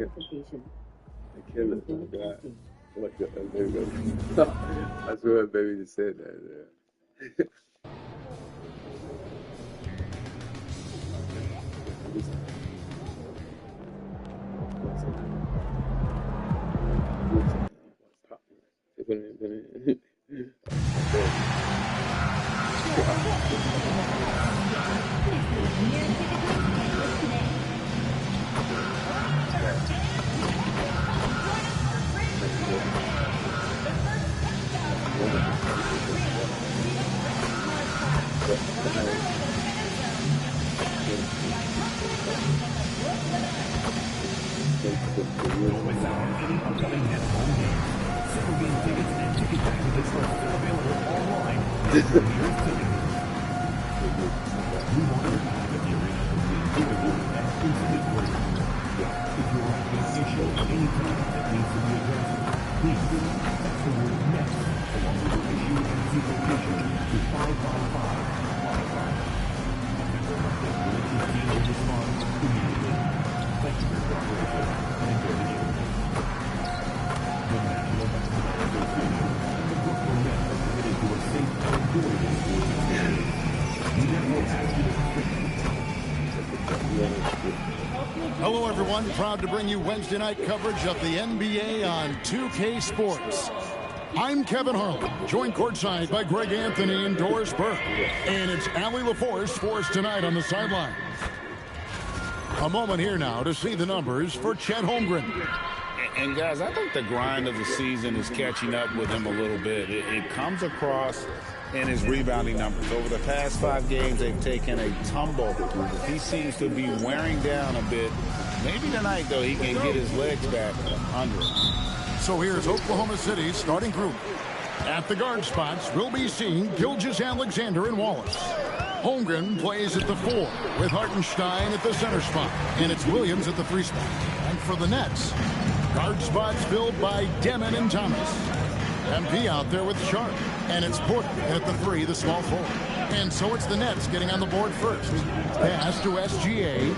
The killer. God. What the there you go. I swear baby just said that. Yeah. With our any upcoming net home games, single game tickets and ticket packages are still available online. We want to have the arena complete capable and instantly working. If you are having an issue of any kind that needs to be addressed, please text the word net along with your issue and seat location to 55555. A member of the Ability team will respond immediately. Thank you for your cooperation and encouragement. The National Basketball Association and the Brooklyn Nets are committed to a safe and enjoyable sports experience. We therefore ask you to Hello, everyone. Proud to bring you Wednesday night coverage of the NBA on 2K Sports. I'm Kevin Harlan, joined courtside by Greg Anthony and Doris Burke. And it's Allie LaForce for us tonight on the sideline. A moment here now to see the numbers for Chet Holmgren. And guys, I think the grind of the season is catching up with him a little bit. It comes across in his rebounding numbers. Over the past 5 games, they've taken a tumble. He seems to be wearing down a bit. Maybe tonight, though, he can get his legs back under him. So here's Oklahoma City's starting group. At the guard spots, we'll be seeing Gilgeous-Alexander and Wallace. Holmgren plays at the 4 with Hartenstein at the center spot. And it's Williams at the 3 spot. And for the Nets, guard spots filled by Demon and Thomas. MP out there with Sharp. And it's Porter at the 3, the small forward. And so it's the Nets getting on the board first. Pass to SGA.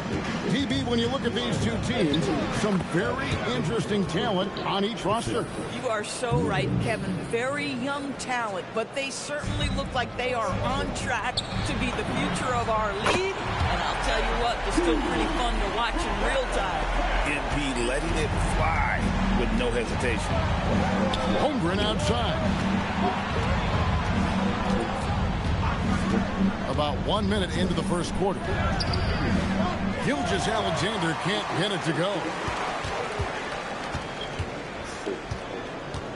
TB, when you look at these two teams, some very interesting talent on each roster. You are so right, Kevin. Very young talent, but they certainly look like they are on track to be the future of our league. And I'll tell you what, it's still pretty fun to watch in real time. MP letting it fly with no hesitation. Holmgren outside. About 1 minute into the first quarter. Gilgeous-Alexander can't get it to go.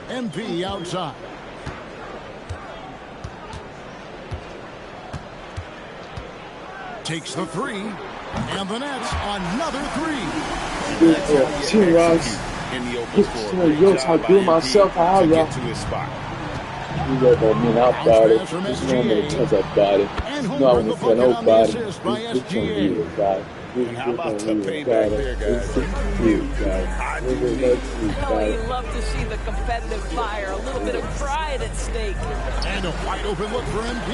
MP outside. Takes the 3. And the Nets another 3. Two rocks. In the open floor. Yo, I do myself out, to y'all. get to his spot. You got that mean out about it. Just normally touch up about it. No, I wouldn't feel nobody. Just trying to leave it, guys. And how about the payback there, guys? You love to see the competitive fire, a little bit of pride at stake. And a wide open look for MP.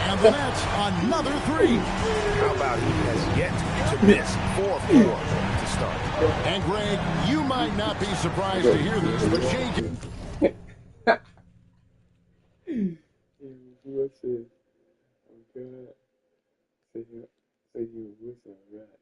And the Nets another 3. How about he has yet to miss 4-4 to start. And Greg, you might not be surprised to hear this, but Jay. What's it? Oh God! Say you was alright.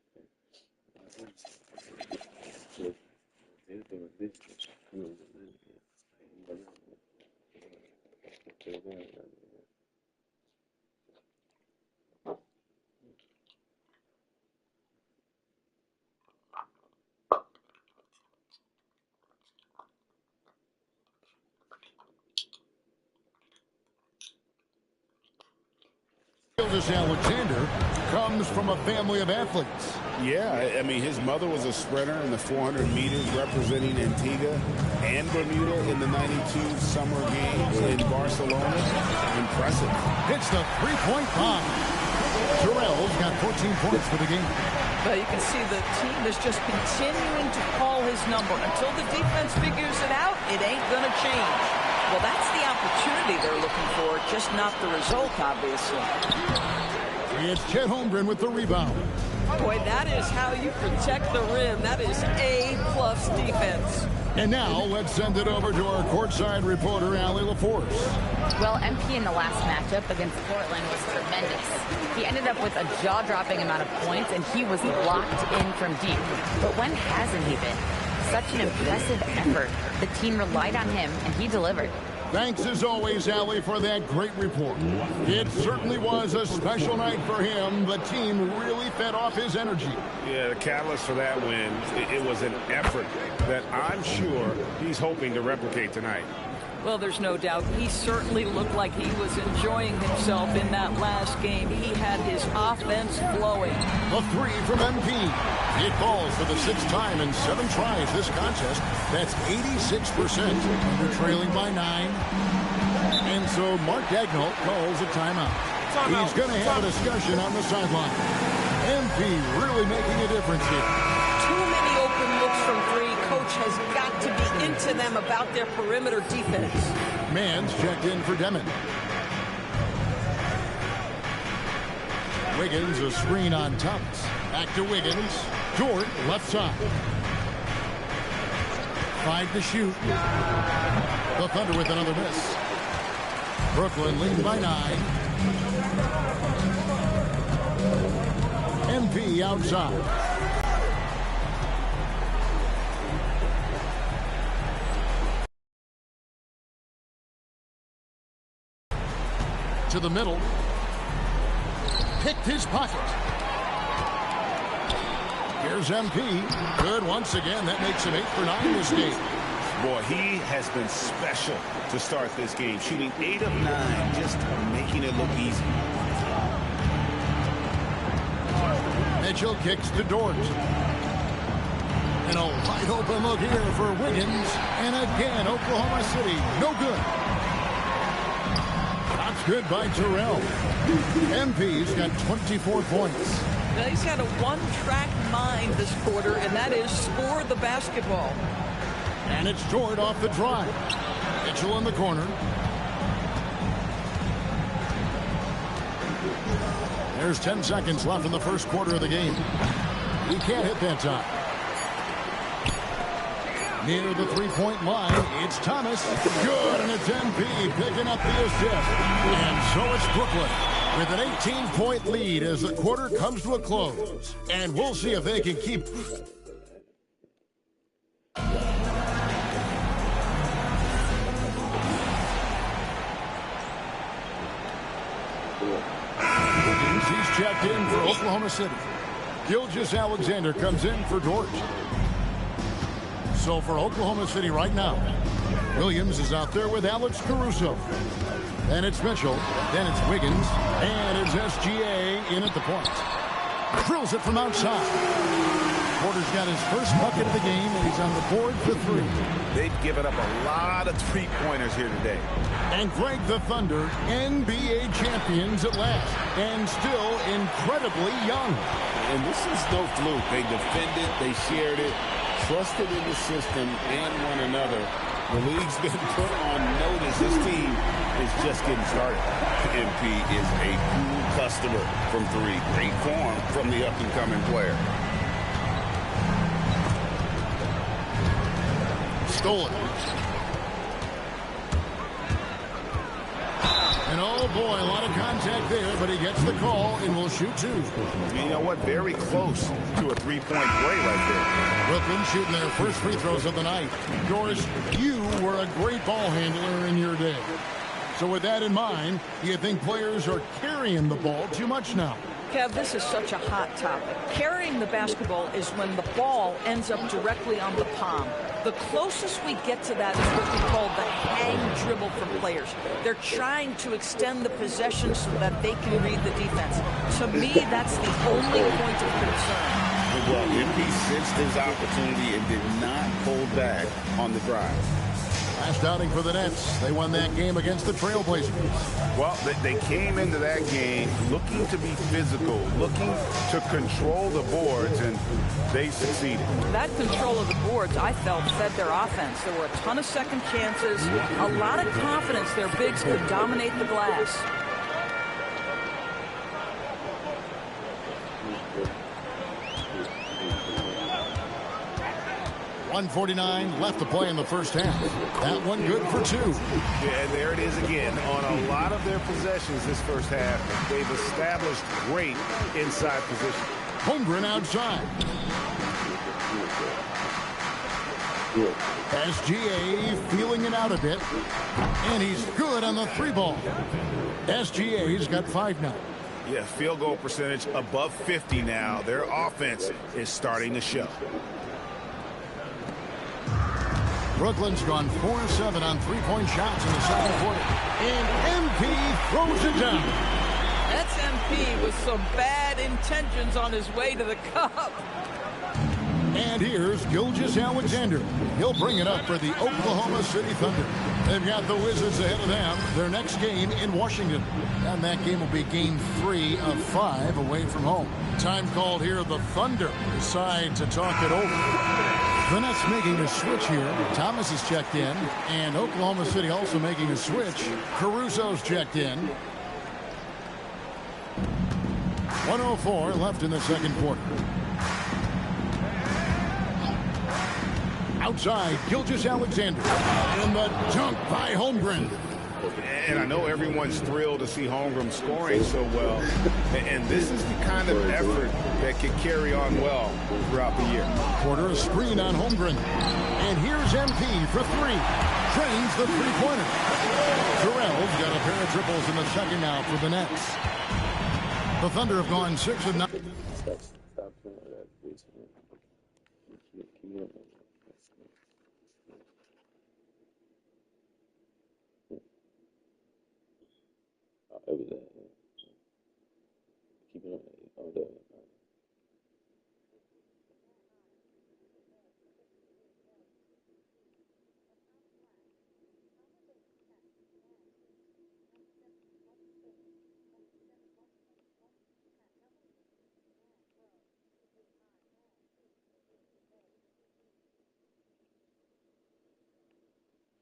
Gilgeous-Alexander comes from a family of athletes. Yeah, I mean, his mother was a sprinter in the 400 meters representing Antigua and Bermuda in the 92 Summer Games in Barcelona. Impressive. Hits the three-point bomb. Terrell's got 14 points for the game. But you can see the team is just continuing to call his number. Until the defense figures it out, it ain't going to change. Well, that's the opportunity they're looking for, just not the result, obviously. It's Chet Holmgren with the rebound. Boy, that is how you protect the rim. That is A+. Buffs defense. And now let's send it over to our courtside reporter, Allie LaForce. Well, MP in the last matchup against Portland was tremendous. He ended up with a jaw-dropping amount of points, and he was locked in from deep. But when hasn't he been? Such an impressive effort. The team relied on him, and he delivered. Thanks as always, Allie, for that great report. It certainly was a special night for him. The team really fed off his energy. Yeah, the catalyst for that win, it was an effort that I'm sure he's hoping to replicate tonight. Well, there's no doubt. He certainly looked like he was enjoying himself in that last game. He had his offense flowing. A three from MP. It falls for the sixth time in 7 tries this contest. That's 86%. They're trailing by 9. And so Mark Daigneault calls a timeout. He's going to have a discussion on the sideline. MP really making a difference here. Too many open looks from three. Coach has got to be into them about their perimeter defense. Mans checked in for Demon. Wiggins, a screen on Thomas. Back to Wiggins. Dort, left side. 5 to shoot. The Thunder with another miss. Brooklyn leading by 9. MP outside. To the middle. Picked his pocket. Here's MP. Good once again. That makes him 8 for 9 this game. Boy, he has been special to start this game. Shooting 8 of 9. Just making it look easy. Mitchell kicks to Dort. And a wide open look here for Wiggins. And again, Oklahoma City. No good. That's good by Terrell. MP's got 24 points. Now he's got a one-track mind this quarter, and that is score the basketball. And it's Dort off the drive. Mitchell in the corner. There's 10 seconds left in the first quarter of the game. He can't hit that time. Near the three-point line, it's Thomas. Good, and it's MP picking up the assist. And so it's Brooklyn with an 18-point lead as the quarter comes to a close. And we'll see if they can keep... He's checked in for Oklahoma City. Gilgeous-Alexander comes in for Dort. So for Oklahoma City right now, Williams is out there with Alex Caruso. Then it's Mitchell. Then it's Wiggins. And it's SGA in at the point. Drills it from outside. Porter's got his first bucket of the game, and he's on the board for 3. They've given up a lot of three-pointers here today. And Greg, the Thunder, NBA champions at last, and still incredibly young. And this is no fluke. They defended, they shared it, trusted in the system and one another. The league's been put on notice. This team is just getting started. MP is a cool customer from 3. Great form from the up-and-coming player. Stolen. And oh boy, a lot of contact there, but he gets the call and will shoot 2. You know what? Very close to a three-point play right there. Brooklyn shooting their first free throws of the night. Doris, you were a great ball handler in your day. So with that in mind, do you think players are carrying the ball too much now? Kev, this is such a hot topic. Carrying the basketball is when the ball ends up directly on the palm. The closest we get to that is what we call the hang dribble from players. They're trying to extend the possession so that they can read the defense. To me, that's the only point of concern. Well, MP sensed his opportunity and did not hold back on the drive. Last outing for the Nets. They won that game against the Trailblazers. Well, they came into that game looking to be physical, looking to control the boards, and they succeeded. That control of the boards, I felt, fed their offense. There were a ton of second chances, a lot of confidence their bigs could dominate the glass. 1:49 left to play in the first half. That one good for 2. Yeah, and there it is again. On a lot of their possessions this first half, they've established great inside position. Holmgren outside. SGA feeling it out a bit. And he's good on the 3-ball. SGA's got 5 now. Yeah, field goal percentage above 50 now. Their offense is starting to show. Brooklyn's gone 4-7 on 3-point shots in the second quarter. And MP throws it down. That's MP with some bad intentions on his way to the cup. And here's Gilgeous-Alexander. He'll bring it up for the Oklahoma City Thunder. They've got the Wizards ahead of them. Their next game in Washington. And that game will be game 3 of 5 away from home. Time called here. The Thunder decide to talk it over. The Nets making a switch here. Thomas is checked in. And Oklahoma City also making a switch. Caruso's checked in. 1:04 left in the second quarter. Outside, Gilgeous-Alexander. And the dunk by Holmgren. And I know everyone's thrilled to see Holmgren scoring so well. And this is the kind of effort that can carry on well throughout the year. Quarter a screen on Holmgren. And here's MP for 3. Trains the three-pointer. Terrell's got a pair of triples in the second now for the Nets. The Thunder have gone 6 of 9. Stop doing that, please. Keep doing that. It was that. Keep it on. Oh, that.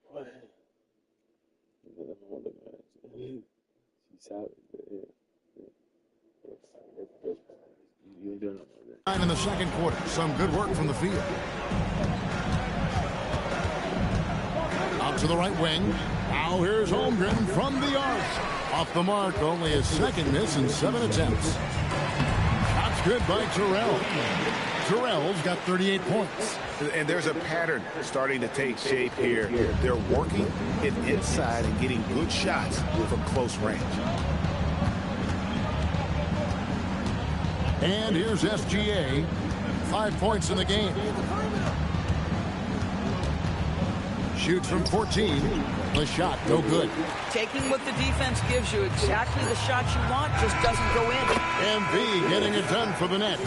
What? She's out. You ain't doing nothing like that. In the second quarter, some good work from the field. Out to the right wing. Now here's Holmgren from the arc. Off the mark, only his second miss in 7 attempts. That's good by Terrell. Terrell's got 38 points. And there's a pattern starting to take shape here. They're working it inside and getting good shots from close range. And here's SGA. 5 points in the game. Shoots from 14. The shot, no good. Taking what the defense gives you, exactly the shot you want, just doesn't go in. MV getting it done for the Nets.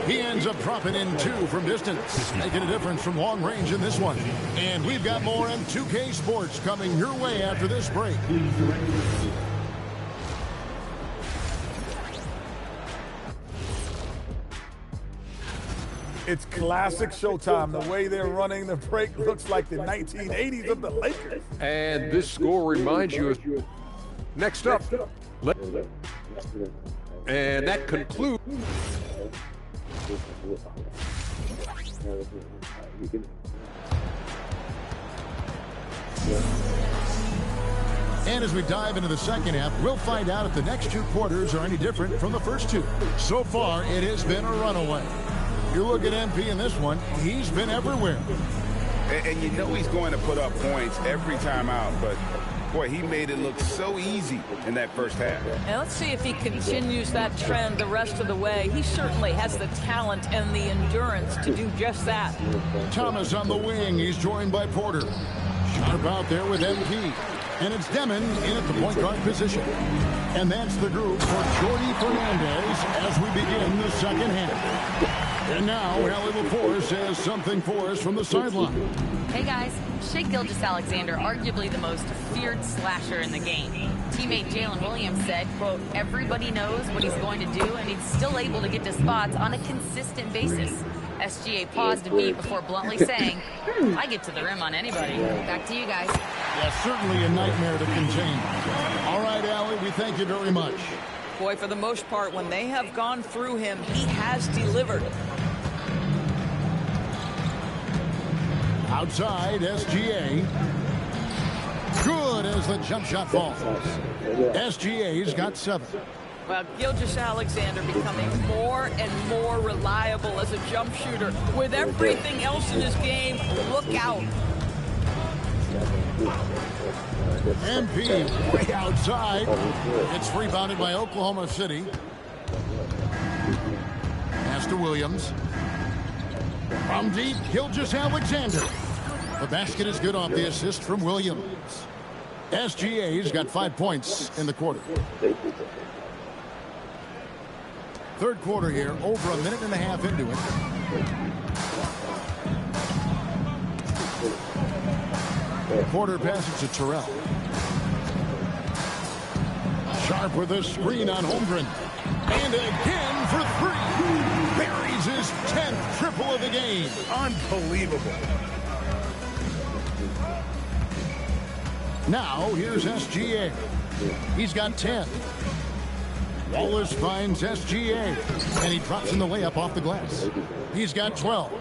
He ends up dropping in 2 from distance, making a difference from long range in this one. And we've got more M2K Sports coming your way after this break. It's classic Showtime. The way they're running the break looks like the 1980s of the Lakers. And this score reminds you of next up. And that concludes. And as we dive into the second half, we'll find out if the next 2 quarters are any different from the first 2. So far, it has been a runaway. You look at MP in this one, he's been everywhere. And you know he's going to put up points every time out, but boy, he made it look so easy in that first half. And let's see if he continues that trend the rest of the way. He certainly has the talent and the endurance to do just that. Thomas on the wing. He's joined by Porter. Sharp out there with MP. And it's Demon in at the point guard position. And that's the group for Jordi Fernandez as we begin the second half. And now, Allie LaForce has something for us from the sideline. Hey guys, Shai Gilgeous-Alexander, arguably the most feared slasher in the game. Teammate Jalen Williams said, quote, everybody knows what he's going to do and he's still able to get to spots on a consistent basis. SGA paused a beat before bluntly saying, I get to the rim on anybody. Back to you guys. Yeah, certainly a nightmare to contain. All right, Allie, we thank you very much. Boy, for the most part, when they have gone through him, he has delivered. Outside, SGA. Good as the jump shot falls. SGA's got 7. Well, Gilgeous-Alexander becoming more and more reliable as a jump shooter. With everything else in his game, look out. MP way outside. It's rebounded by Oklahoma City. Pass to Williams. From deep, Gilgeous-Alexander. The basket is good off the assist from Williams. SGA's got 5 points in the quarter. Third quarter here, over a minute and a half into it. Quarter passes to Terrell. Sharp with a screen on Holmgren. And again for 3. Buries his 10th triple of the game. Unbelievable. Now here's SGA. He's got 10. Wallace finds SGA, and he drops in the layup off the glass. He's got 12.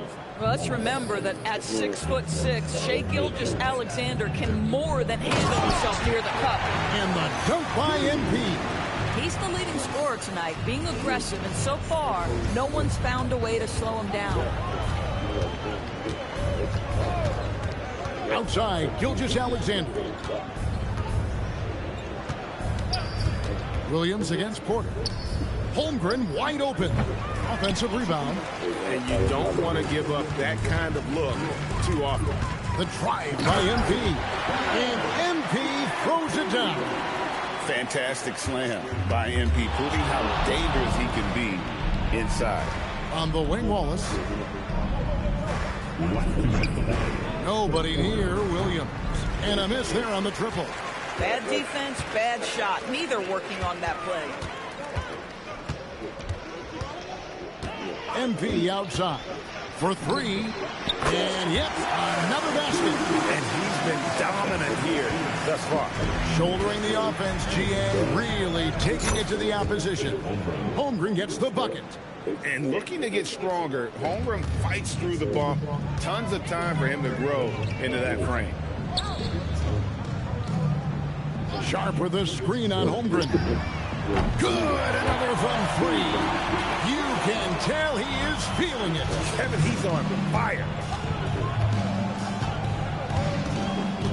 Well, let's remember that at 6'6", Shai Gilgeous-Alexander can more than handle himself near the cup. And the dunk by MP. He's the leading scorer tonight, being aggressive, and so far, no one's found a way to slow him down. Outside, Gilgeous-Alexander. Williams against Porter. Holmgren wide open. Offensive rebound. And you don't want to give up that kind of look too often. The drive by MP. And MP throws it down. Fantastic slam by MP, proving how dangerous he can be inside. On the wing, Wallace. Nobody near Williams. And a miss there on the triple. Bad defense, bad shot. Neither working on that play. MP outside for 3. And yep, another basket. And he's been dominant here thus far. Shouldering the offense, GA really taking it to the opposition. Holmgren gets the bucket. And looking to get stronger, Holmgren fights through the bump. Tons of time for him to grow into that frame. Sharp with a screen on Holmgren. Good, another from 3. You can tell he is feeling it. Kevin, he's on fire.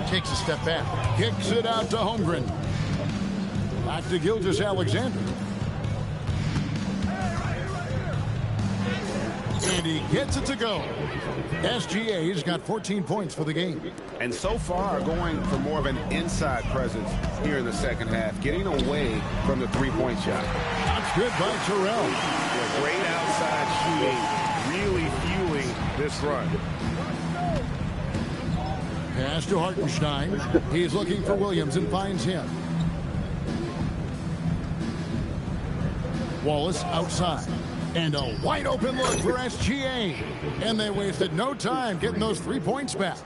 Takes a step back. Kicks it out to Holmgren. Back to Gilgeous-Alexander. And he gets it to go. SGA's got 14 points for the game. And so far going for more of an inside presence here in the second half, getting away from the three-point shot. That's good by Terrell. Yeah, great outside shooting, really fueling this run. Pass to Hartenstein. He's looking for Williams and finds him. Wallace outside. And a wide open look for SGA. And they wasted no time getting those 3 points back.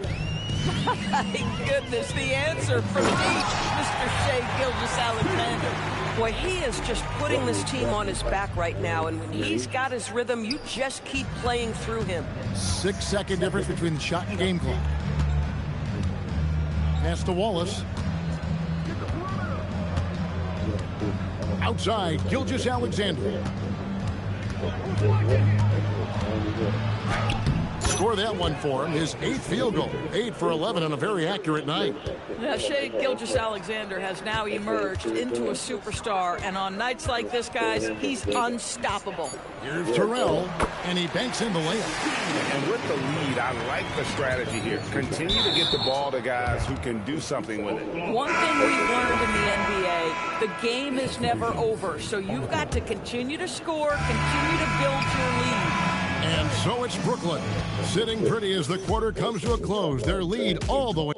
My goodness, the answer from deep, Mr. Shai Gilgeous-Alexander. Boy, he is just putting this team on his back right now. And when he's got his rhythm, you just keep playing through him. 6-second difference between the shot and game clock. Pass to Wallace. Outside, Gilgeous-Alexander. Score that one for him, his 8th field goal. 8 for 11 on a very accurate night. Now, Shai Gilgeous-Alexander has now emerged into a superstar, and on nights like this, guys, he's unstoppable. Here's Terrell, and he banks in the layup. And with the lead, I like the strategy here. Continue to get the ball to guys who can do something with it. One thing we've learned in the NBA, the game is never over, so you've got to continue to score, continue to build your lead. And so it's Brooklyn, sitting pretty as the quarter comes to a close. Their lead all the way.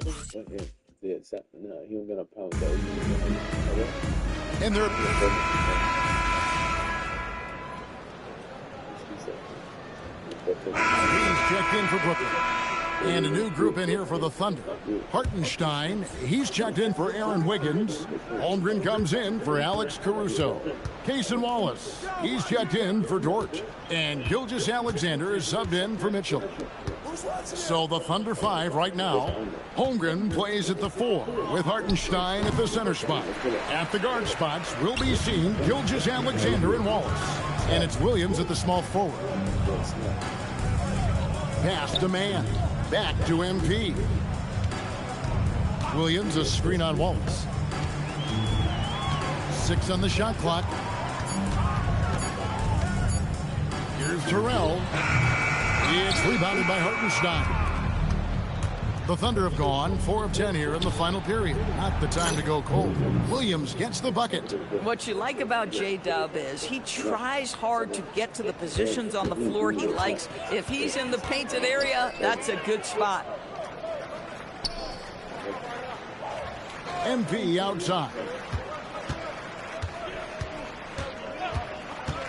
And they're... He's checked in for Brooklyn. And a new group in here for the Thunder. Hartenstein, he's checked in for Aaron Wiggins. Holmgren comes in for Alex Caruso. Cason Wallace, he's checked in for Dort. And Gilgeous-Alexander is subbed in for Mitchell. So the Thunder 5 right now. Holmgren plays at the 4 with Hartenstein at the center spot. At the guard spots, we'll be seeing Gilgeous-Alexander and Wallace. And it's Williams at the small forward. Pass to man. Back to MP. Williams, a screen on Wallace. 6 on the shot clock. Here's Terrell. It's rebounded by Hartenstein. The Thunder have gone 4 of 10 here in the final period. Not the time to go cold. Williams gets the bucket. What you like about J-Dub is he tries hard to get to the positions on the floor he likes. If he's in the painted area, that's a good spot. MP outside.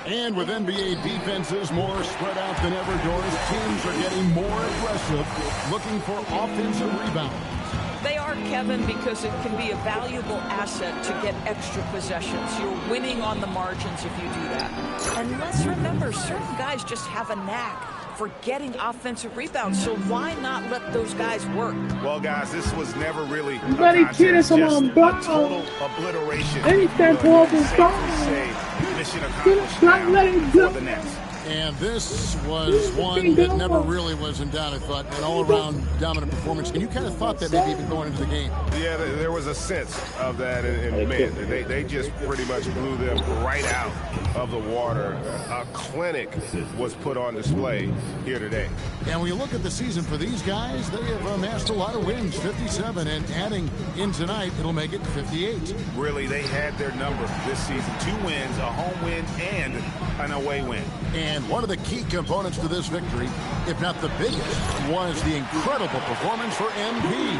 And with NBA defenses more spread out than ever, Doris, teams are getting more aggressive, looking for offensive rebounds. They are, Kevin, because it can be a valuable asset to get extra possessions. You're winning on the margins if you do that. And let's remember, certain guys just have a knack for getting offensive rebounds, so why not let those guys work? Well, guys, this was never really a Bloody contest, kid is just on a block. total obliteration. Anything You know, for you the can song. safely say mission Get accomplished not let it now go. for the Nets. And this was one that never really was in doubt, I thought. An all-around dominant performance. And you kind of thought that maybe even going into the game. Yeah, there was a sense of that, and man, they just pretty much blew them right out of the water. A clinic was put on display here today. And when you look at the season for these guys, they have amassed a lot of wins, 57, and adding in tonight, it'll make it 58. Really, they had their number this season. 2 wins, a home win, and an away win. And one of the key components to this victory, if not the biggest, was the incredible performance for MP.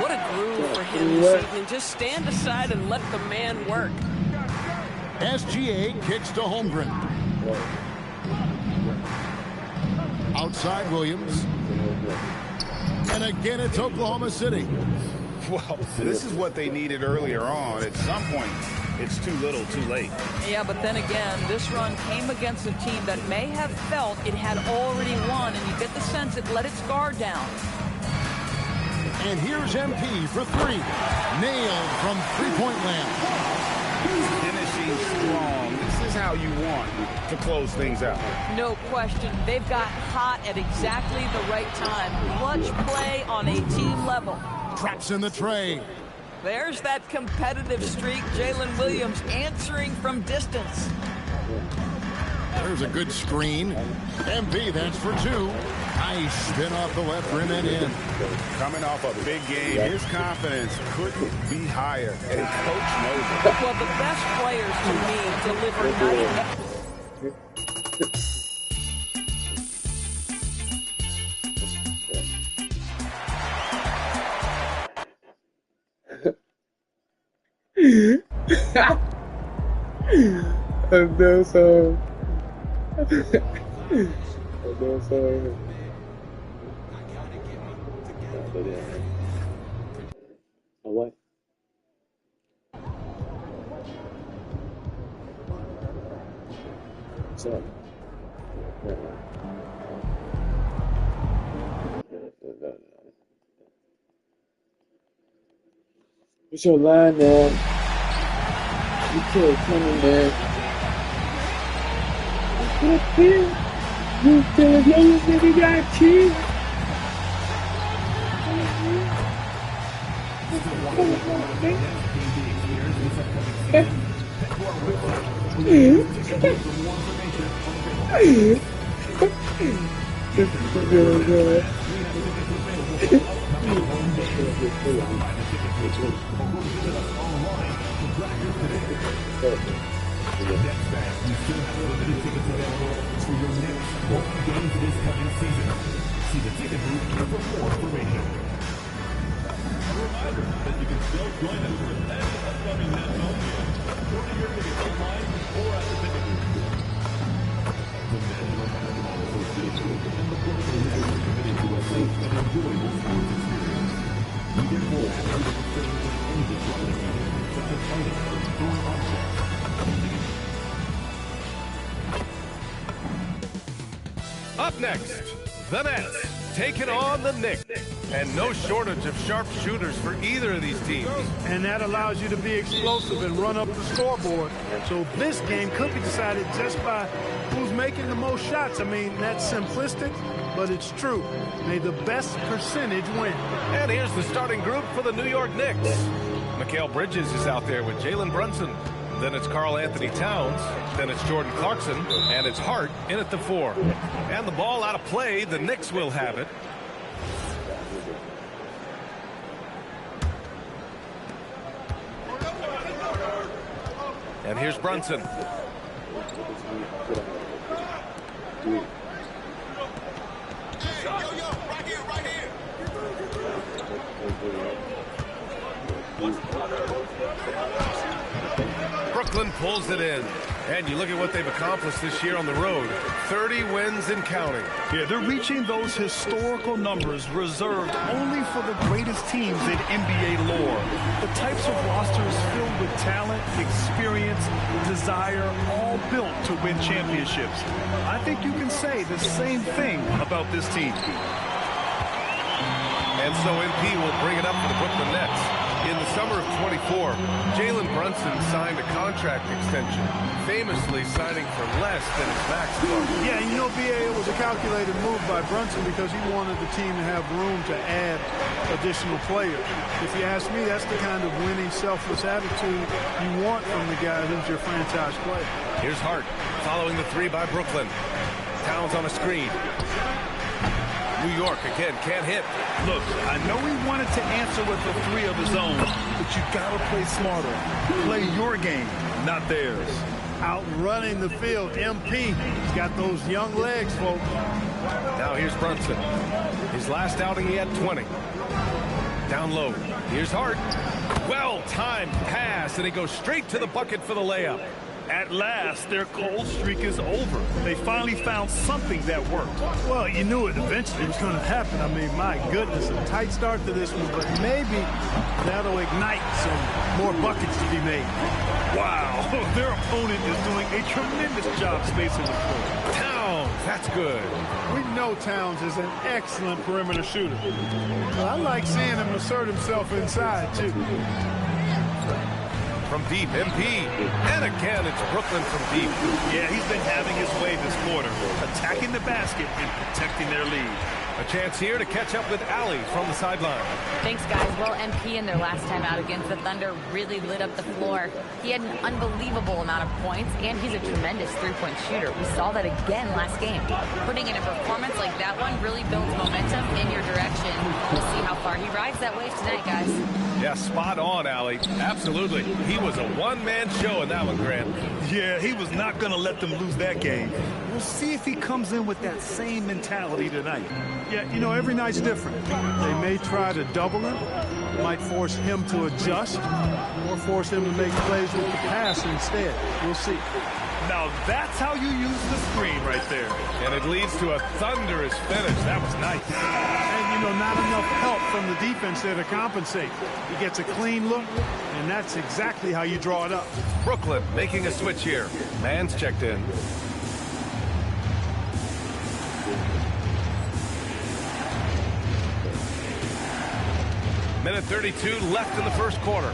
What a groove for him this evening. Just stand aside and let the man work. SGA kicks to Holmgren. Outside Williams. And again, it's Oklahoma City. Well, this is what they needed earlier on. At some point, it's too little, too late. Yeah, but then again, this run came against a team that may have felt it had already won, and you get the sense it let its guard down. And here's MP for 3. Nailed from three-point land. Finishing strong. This is how you want to close things out. No question. They've got hot at exactly the right time. Clutch play on a team level. Traps in the tray. There's that competitive streak. Jalen Williams answering from distance. There's a good screen. MP, that's for 2. Nice spin off the left rim and in. Coming off a big game, his confidence couldn't be higher, and his coach knows it. Well, the best players to me deliver night. I'm so sorry. I'm so sorry. Oh, what? What's up? What's your line now? You can't come in there. What up here? You tell us you nigga got cheese. Up next, the Nets taking on the Knicks. And no shortage of sharp shooters for either of these teams. And that allows you to be explosive and run up the scoreboard. So this game could be decided just by who's making the most shots. I mean, that's simplistic, but it's true. May the best percentage win. And here's the starting group for the New York Knicks. Mikal Bridges is out there with Jalen Brunson. Then it's Karl Anthony Towns. Then it's Jordan Clarkson. And it's Hart in at the 4. And the ball out of play. The Knicks will have it. And here's Brunson. Brooklyn pulls it in. And you look at what they've accomplished this year on the road. 30 wins and counting. Yeah, they're reaching those historical numbers reserved only for the greatest teams in NBA lore. The types of rosters filled with talent, experience, desire, all built to win championships. I think you can say the same thing about this team. And so MP will bring it up for the Brooklyn Nets. In the summer of 24, Jalen Brunson signed a contract extension, famously signing for less than his max contract. Yeah, and you know, BA, it was a calculated move by Brunson because he wanted the team to have room to add additional players. If you ask me, that's the kind of winning, selfless attitude you want from the guy who's your franchise player. Here's Hart, following the 3 by Brooklyn. Towns on a screen. New York, again, can't hit. Look, I know he wanted to answer with a 3 of his own, but you gotta play smarter. Play your game, not theirs. Outrunning the field, MP. He's got those young legs, folks. Now here's Brunson. His last outing, he had 20. Down low. Here's Hart. Well-timed pass, and he goes straight to the bucket for the layup. At last, their cold streak is over. They finally found something that worked. Well, you knew it eventually was going to happen. I mean, my goodness, a tight start to this one, but maybe that'll ignite some more buckets to be made. Wow, their opponent is doing a tremendous job spacing the floor. Towns, that's good. We know Towns is an excellent perimeter shooter. I like seeing him assert himself inside, too. From deep, MP. And again, it's Brooklyn from deep. Yeah, he's been having his way this quarter, attacking the basket and protecting their lead. A chance here to catch up with Allie from the sideline. Thanks, guys. Well, MP in their last time out against the Thunder really lit up the floor. He had an unbelievable amount of points, and he's a tremendous three-point shooter. We saw that again last game. Putting in a performance like that one really builds momentum in your direction. We'll see how far he rides that wave tonight, guys. Yeah, spot on, Allie. Absolutely. He was a one-man show in that one, Grant. Yeah, he was not going to let them lose that game. We'll see if he comes in with that same mentality tonight. Yeah, you know, every night's different. They may try to double him, might force him to adjust, or force him to make plays with the pass instead. We'll see. Now that's how you use the screen right there. And it leads to a thunderous finish. That was nice. And, you know, not enough help from the defense there to compensate. He gets a clean look, and that's exactly how you draw it up. Brooklyn making a switch here. Man's checked in. Minute 32 left in the first quarter.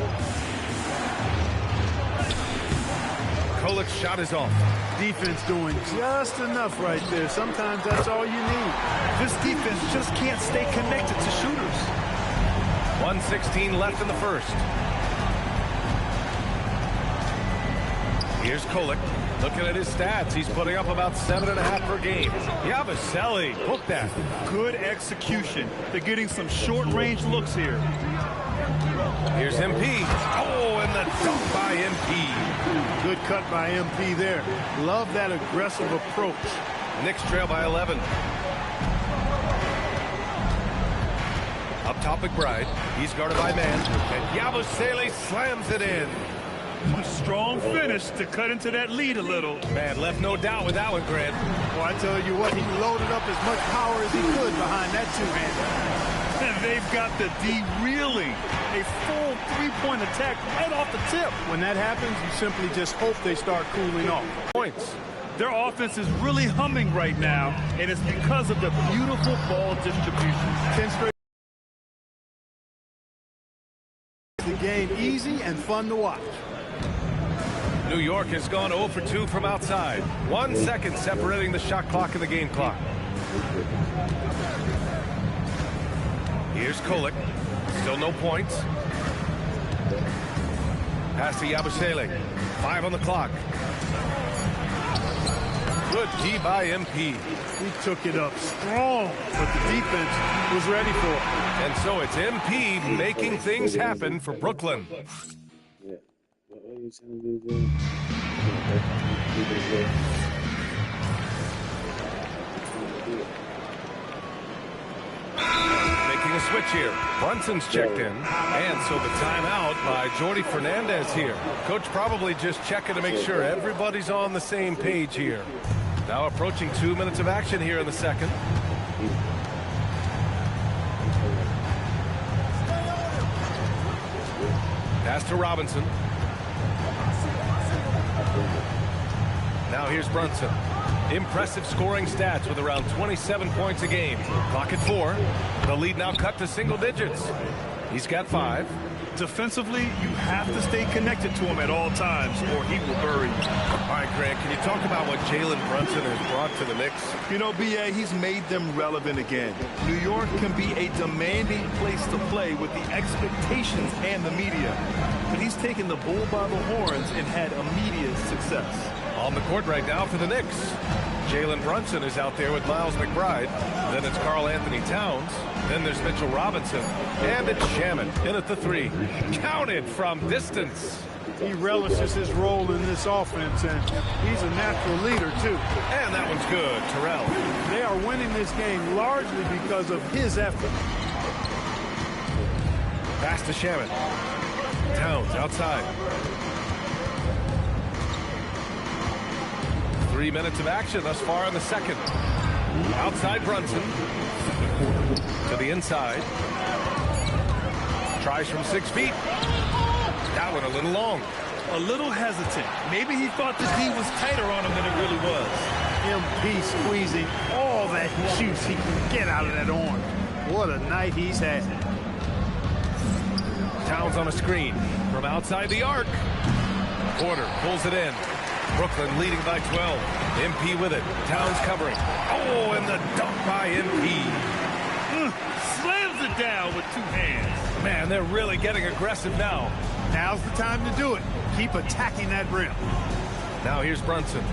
Kolik's shot is off. Defense doing just enough right there. Sometimes that's all you need. This defense just can't stay connected to shooters. 1:16 left in the first. Here's Kolik. Looking at his stats, he's putting up about 7.5 per game. Yabusele, book that. Good execution. They're getting some short-range looks here. Here's MP. Oh, and the dunk by MP. Good cut by MP there. Love that aggressive approach. Knicks trail by 11. Up top, McBride. He's guarded by Man. And Yabusele slams it in. A strong finish to cut into that lead a little. Man, left no doubt with that one, Grant. Well, I tell you what, he loaded up as much power as he could behind that two-hander. And they've got the D reeling. A full three-point attack right off the tip. When that happens, you simply just hope they start cooling off. Points. Their offense is really humming right now, and it's because of the beautiful ball distribution. 10 straight. The game easy and fun to watch. New York has gone 0 for 2 from outside. 1 second separating the shot clock and the game clock. Here's Kolek. Still no points. Pass to Yabusele. 5 on the clock. Good D by MP. He took it up strong, but the defense was ready for it. And so it's MP making things happen for Brooklyn. Yeah. What are you trying to do? Making a switch here. Brunson's checked in. And so the timeout by Jordi Fernandez here. Coach probably just checking to make sure everybody's on the same page here. Now approaching 2 minutes of action here in the second. Pass to Robinson. Now here's Brunson. Impressive scoring stats with around 27 points a game. Clock at 4. The lead now cut to single digits. He's got 5. Defensively, you have to stay connected to him at all times, or he will bury you. All right, Grant, can you talk about what Jalen Brunson has brought to the Knicks? You know, B.A., he's made them relevant again. New York can be a demanding place to play with the expectations and the media. But he's taken the bull by the horns and had immediate success. On the court right now for the Knicks. Jalen Brunson is out there with Miles McBride. Then it's Karl Anthony Towns. Then there's Mitchell Robinson. And it's Shaman in at the 3. Counted from distance. He relishes his role in this offense, and he's a natural leader, too. And that one's good. Terrell. They are winning this game largely because of his effort. Pass to Shaman. Towns outside. 3 minutes of action thus far in the second. Outside Brunson. To the inside. Tries from 6 feet. That one a little long. A little hesitant. Maybe he thought the D was tighter on him than it really was. MP squeezing all that juice he can get out of that arm. What a night he's had. Towns on a screen from outside the arc. Porter pulls it in. Brooklyn leading by 12. MP with it. Towns covering. Oh, and the dunk by MP. Slams it down with 2 hands. Man, they're really getting aggressive now. Now's the time to do it. Keep attacking that rim. Now here's Brunson.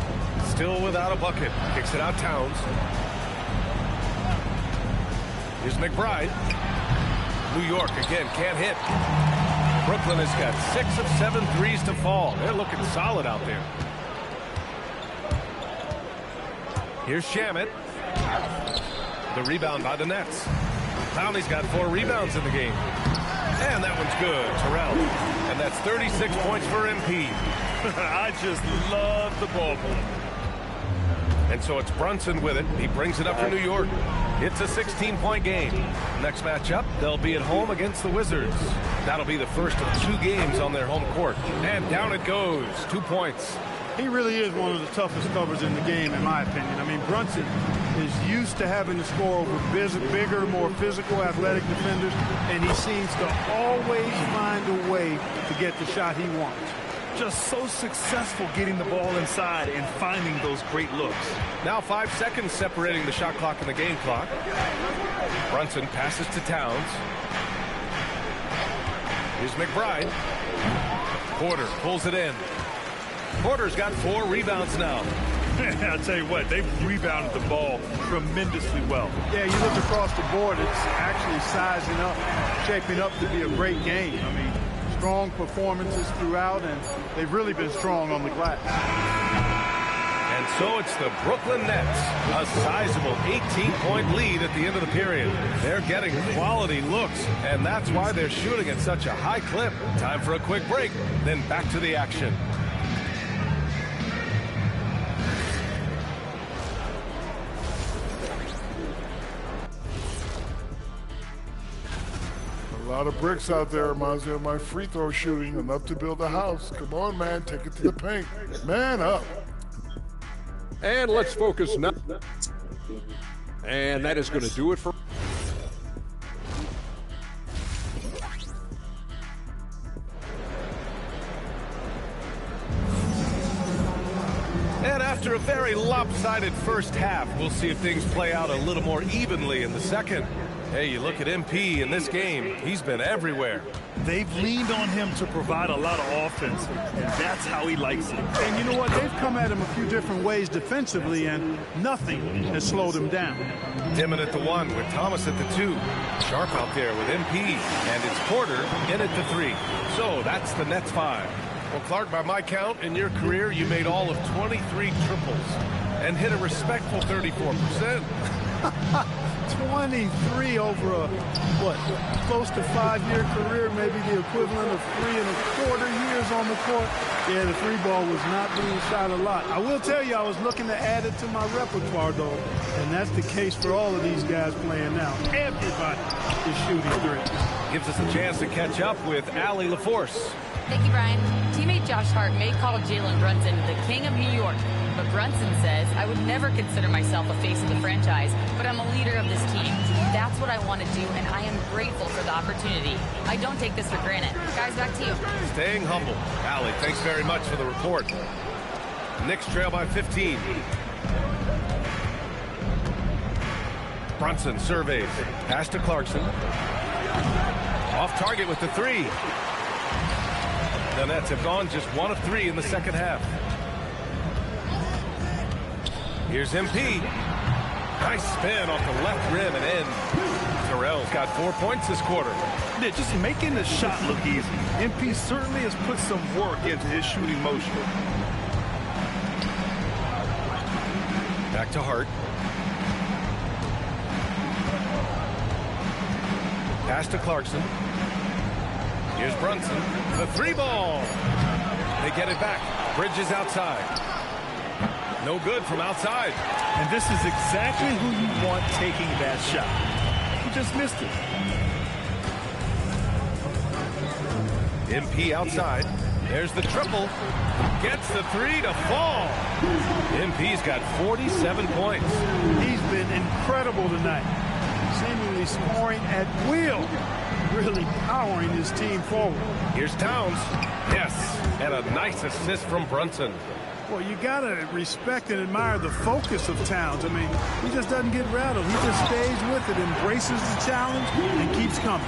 Still without a bucket. Kicks it out Towns. Here's McBride. New York again can't hit. Brooklyn has got 6 of 7 threes to fall. They're looking solid out there. Here's Shamet. The rebound by the Nets. Clowney's got 4 rebounds in the game. And that one's good. Terrell. And that's 36 points for MP. I just love the ball movement. And so it's Brunson with it. He brings it up for New York. It's a 16-point game. Next matchup, they'll be at home against the Wizards. That'll be the first of 2 games on their home court. And down it goes. 2 points. He really is one of the toughest covers in the game, in my opinion. I mean, Brunson is used to having to score over bigger, more physical, athletic defenders, and he seems to always find a way to get the shot he wants. Just so successful getting the ball inside and finding those great looks. Now 5 seconds separating the shot clock and the game clock. Brunson passes to Towns. Here's McBride. Porter pulls it in. Porter's got 4 rebounds now. I'll tell you what, they've rebounded the ball tremendously well. Yeah, you look across the board, it's actually sizing up, shaping up to be a great game. I mean, strong performances throughout, and they've really been strong on the glass. And so it's the Brooklyn Nets, a sizable 18-point lead at the end of the period. They're getting quality looks, and that's why they're shooting at such a high clip. Time for a quick break, then back to the action. A lot of bricks out there. Reminds me of my free throw shooting. Enough to build a house. Come on, man. Take it to the paint. Man up. And let's focus now. And that is going to do it for... And after a very lopsided first half, we'll see if things play out a little more evenly in the second. Hey, you look at MP in this game, he's been everywhere. They've leaned on him to provide a lot of offense, and that's how he likes it. And you know what? They've come at him a few different ways defensively, and nothing has slowed him down. Dimon at the 1 with Thomas at the 2. Sharp out there with MP, and it's Porter in at the 3. So that's the Nets 5. Well, Clark, by my count, in your career, you made all of 23 triples and hit a respectful 34%. 23 over a, close to 5-year career, maybe the equivalent of 3 1/4 years on the court. Yeah, the 3-ball was not being shot a lot. I will tell you, I was looking to add it to my repertoire, though, and that's the case for all of these guys playing now. Everybody is shooting 3. Gives us a chance to catch up with Allie LaForce. Thank you, Brian. Teammate Josh Hart may call Jalen Brunson the king of New York, but Brunson says, I would never consider myself a face of the franchise, but I'm a leader of this team. That's what I want to do, and I am grateful for the opportunity. I don't take this for granted. Guys, back to you. Staying humble. Allie, thanks very much for the report. Knicks trail by 15. Brunson surveys. Pass to Clarkson. Off target with the 3. The Nets have gone just 1 of 3 in the second half. Here's MP. Nice spin off the left rim and in. Terrell's got 4 points this quarter. Yeah, just making the shot look easy. MP certainly has put some work into his shooting motion. Back to Hart. Pass to Clarkson. Here's Brunson. The 3-ball. They get it back. Bridges outside. No good from outside. And this is exactly who you want taking that shot. He just missed it. MP outside. There's the triple. Gets the 3 to fall. MP's got 47 points. He's been incredible tonight. Seemingly scoring at will. Really powering his team forward. Here's Towns. Yes, and a nice assist from Brunson. Well, you got to respect and admire the focus of Towns. I mean, he just doesn't get rattled. He just stays with it, embraces the challenge, and keeps coming.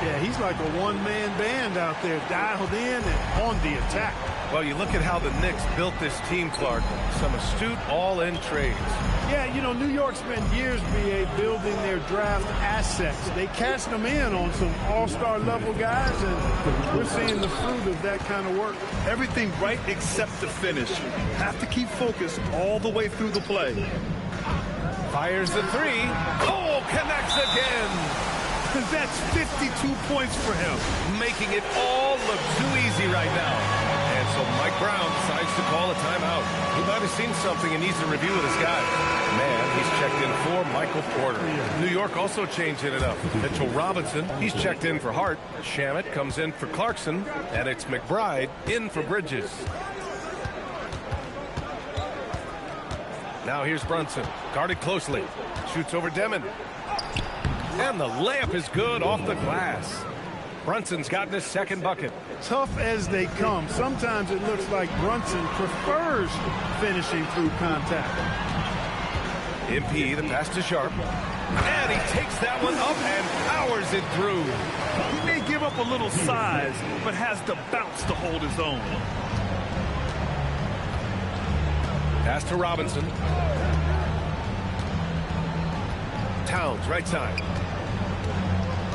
Yeah, he's like a one-man band out there, dialed in and on the attack. Well, you look at how the Knicks built this team, Clark. Some astute all-in trades. Yeah, you know, New York spent years, B.A., building their draft assets. They cashed them in on some all-star level guys, and we're seeing the fruit of that kind of work. Everything right except the finish. Have to keep focused all the way through the play. Fires the 3. Oh, connects again. That's 52 points for him. Making it all look too easy right now. And so Mike Brown decides to call a timeout. He might have seen something and needs to review with his guy. Man, he's checked in for Michael Porter. New York also changing it up. Mitchell Robinson, he's checked in for Hart. Shamet comes in for Clarkson. And it's McBride in for Bridges. Now here's Brunson. Guarded closely. Shoots over Dimon. And the layup is good off the glass. Brunson's gotten his second bucket. Tough as they come. Sometimes it looks like Brunson prefers finishing through contact. MP, the pass to Sharp. And he takes that one up and powers it through. He may give up a little size, but has the bounce to hold his own. Pass to Robinson. Towns, right side.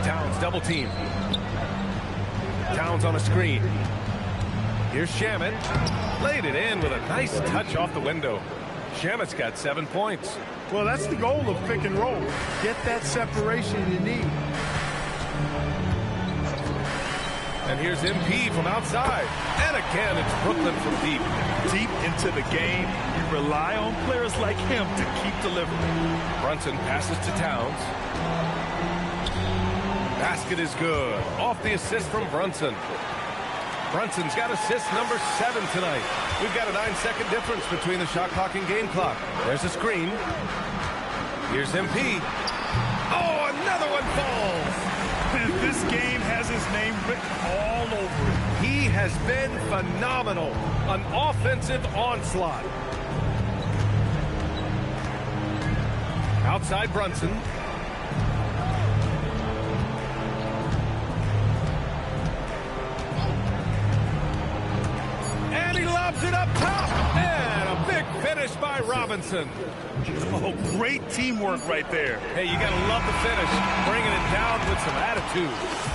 Towns, double team. Towns on a screen. Here's Shamet. Laid it in with a nice touch off the window. Shamet's got 7 points. Well, that's the goal of pick and roll. Get that separation you need. And here's MP from outside. And again, it's Brooklyn from deep. Deep into the game, you rely on players like him to keep delivering. Brunson passes to Towns. Basket is good. Off the assist from Brunson. Brunson's got assist number 7 tonight. We've got a 9-second difference between the shot clock and game clock. There's a screen. Here's MP. Oh, another one falls. And this game has his name written all over it. He has been phenomenal. An offensive onslaught. Outside Brunson. And he lobs it up top. And a big finish by Robinson. Oh, great teamwork right there. Hey, you got to love the finish. Bringing it down with some attitude.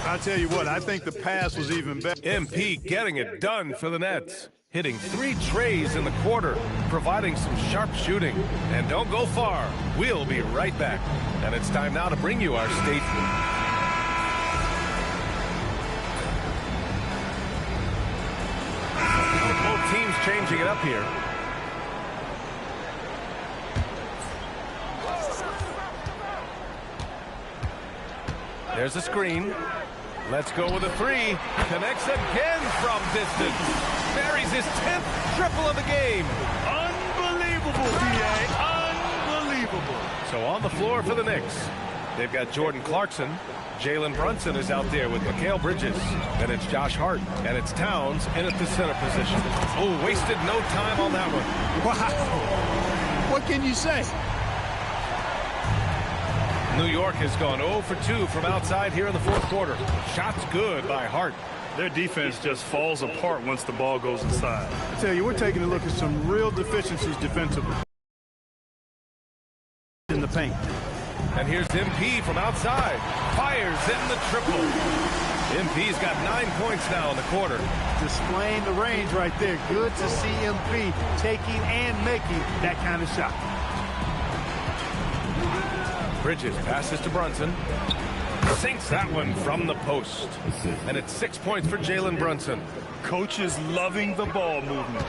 I tell you what, I think the pass was even better. MP getting it done for the Nets. Hitting 3 trays in the quarter, providing some sharp shooting. And don't go far. We'll be right back. And it's time now to bring you our state. Both teams changing it up here. There's a screen. Let's go with a 3. Connects again from distance. Buries his 10th triple of the game. Unbelievable, B.A. Unbelievable. So on the floor for the Knicks, they've got Jordan Clarkson. Jalen Brunson is out there with Mikal Bridges. Then it's Josh Hart. And it's Towns in at the center position. Oh, wasted no time on that one. Wow. What can you say? New York has gone 0 for 2 from outside here in the fourth quarter. Shots good by Hart. Their defense just falls apart once the ball goes inside. I tell you, we're taking a look at some real deficiencies defensively in the paint. And here's MP from outside. Fires in the triple. MP's got 9 points now in the quarter. Displaying the range right there. Good to see MP taking and making that kind of shot. Bridges passes to Brunson. Sinks that one from the post. And it's 6 points for Jalen Brunson. Coach is loving the ball movement.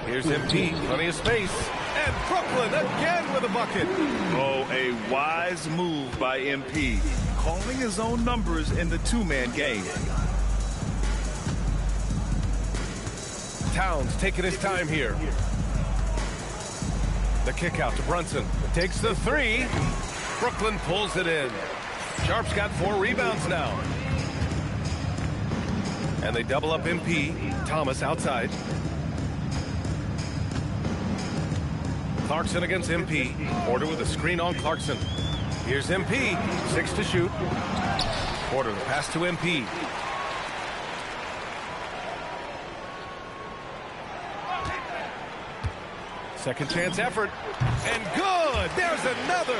Here's MP, plenty of space. And Brooklyn again with a bucket. Oh, a wise move by MP. Calling his own numbers in the 2-man game. Towns taking his time here. The kick out to Brunson. Takes the 3. Brooklyn pulls it in. Sharp's got 4 rebounds now. And they double up MP. Thomas outside. Clarkson against MP. Porter with a screen on Clarkson. Here's MP. 6 to shoot. Porter the pass to MP. Second chance effort. And good. There's another.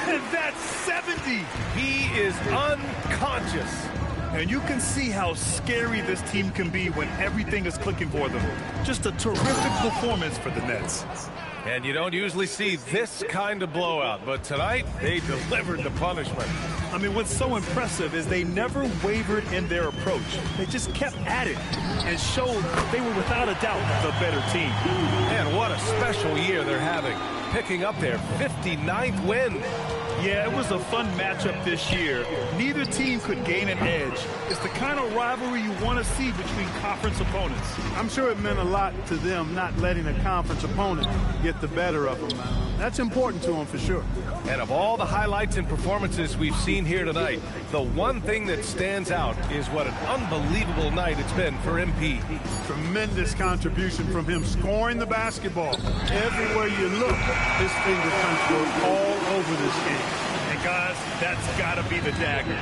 And that's 70. He is unconscious. And you can see how scary this team can be when everything is clicking for them. Just a terrific performance for the Nets. And you don't usually see this kind of blowout, but tonight they delivered the punishment. I mean, what's so impressive is they never wavered in their approach. They just kept at it and showed they were without a doubt the better team. And what a special year they're having, picking up their 59th win. Yeah, it was a fun matchup this year. Neither team could gain an edge. It's the kind of rivalry you want to see between conference opponents. I'm sure it meant a lot to them not letting a conference opponent get the better of them. That's important to them for sure. And of all the highlights and performances we've seen here tonight, the one thing that stands out is what an unbelievable night it's been for MP. Tremendous contribution from him scoring the basketball. Everywhere you look, his fingerprints were all over this game. And guys, that's got to be the dagger.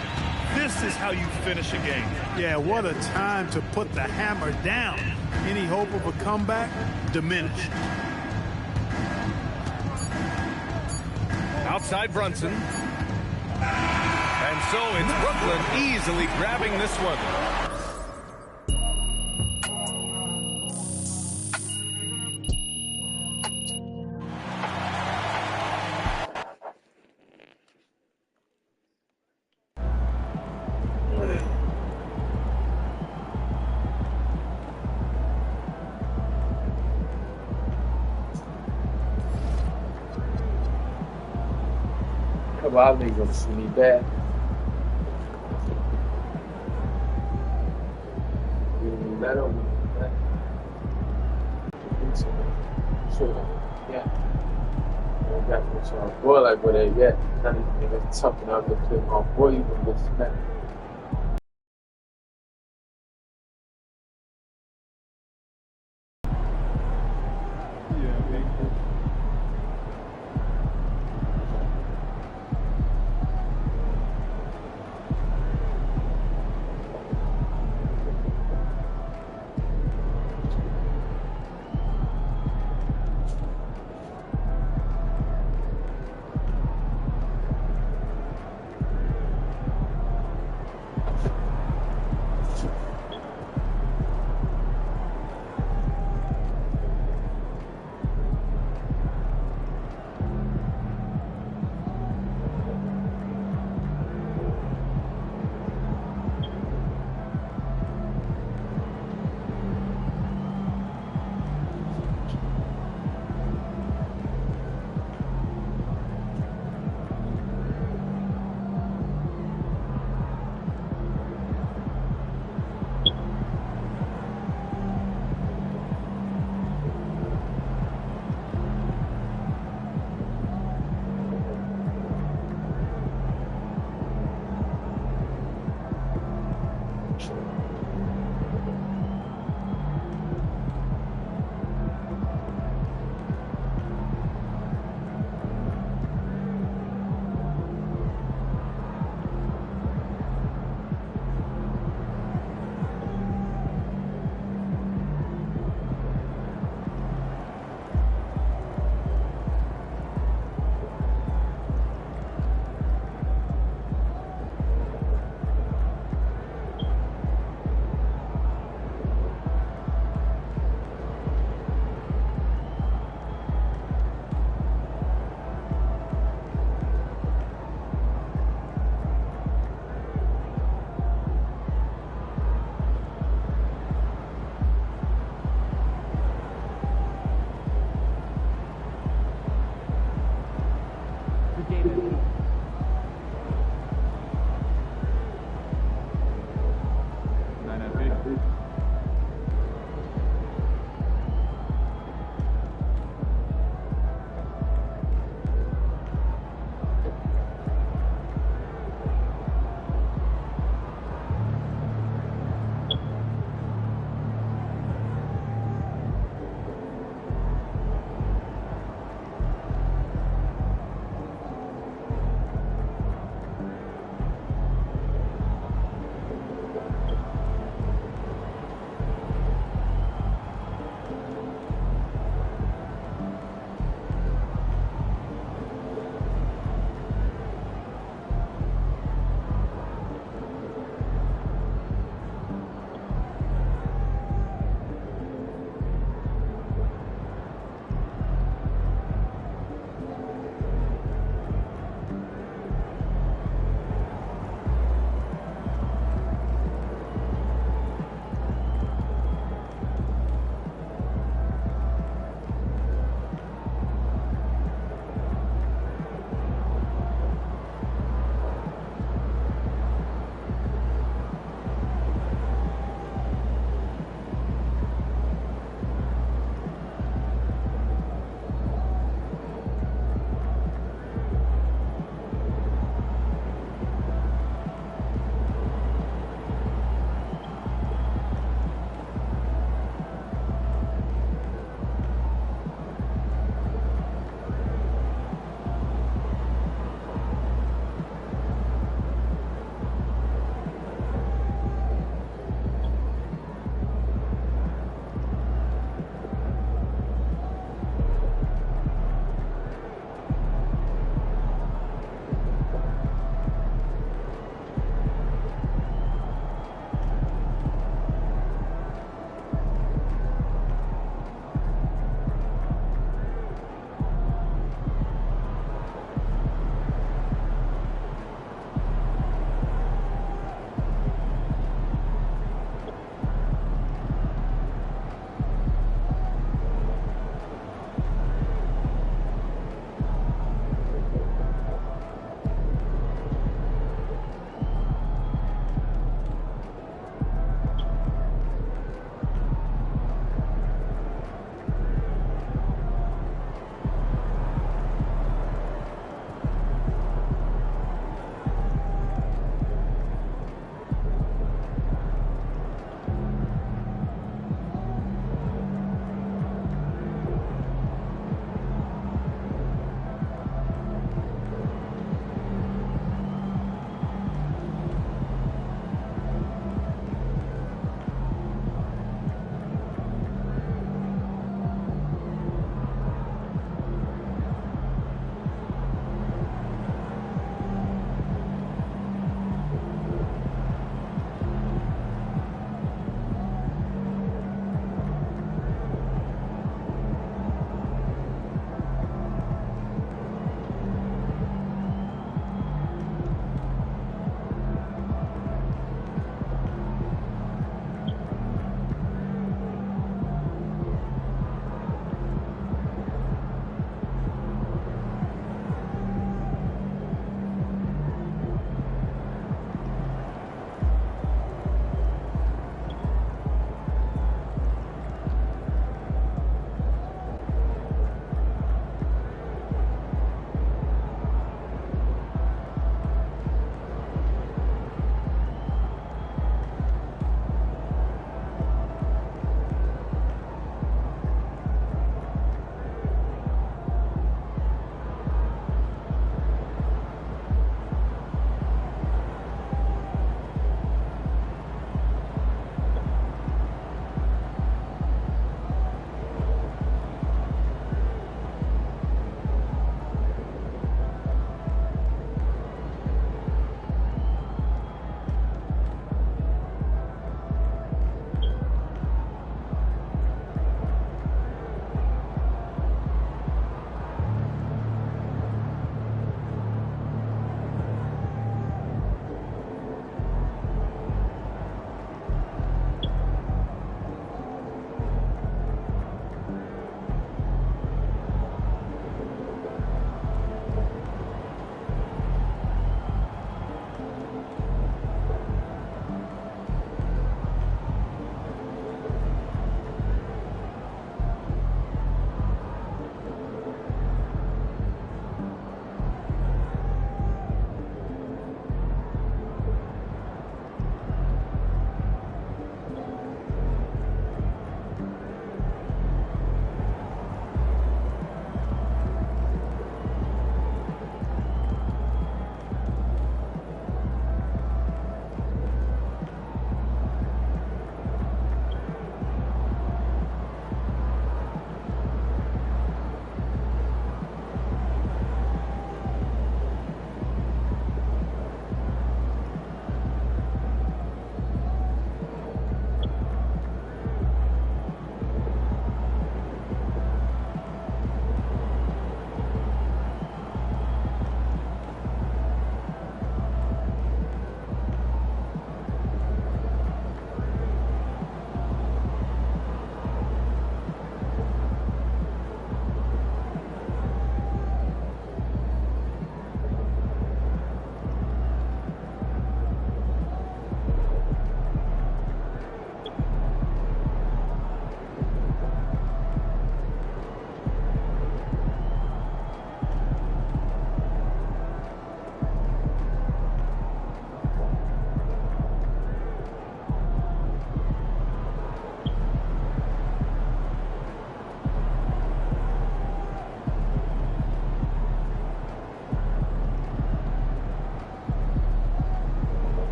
This is how you finish a game. Yeah, what a time to put the hammer down. Any hope of a comeback diminished. Outside Brunson. And so it's Brooklyn easily grabbing this one. Wild niggas gonna see me back. Let him. Sure. Yeah. That's what y'all boy like where they get. Not even niggas toughen up to play my boy, you can get smacked.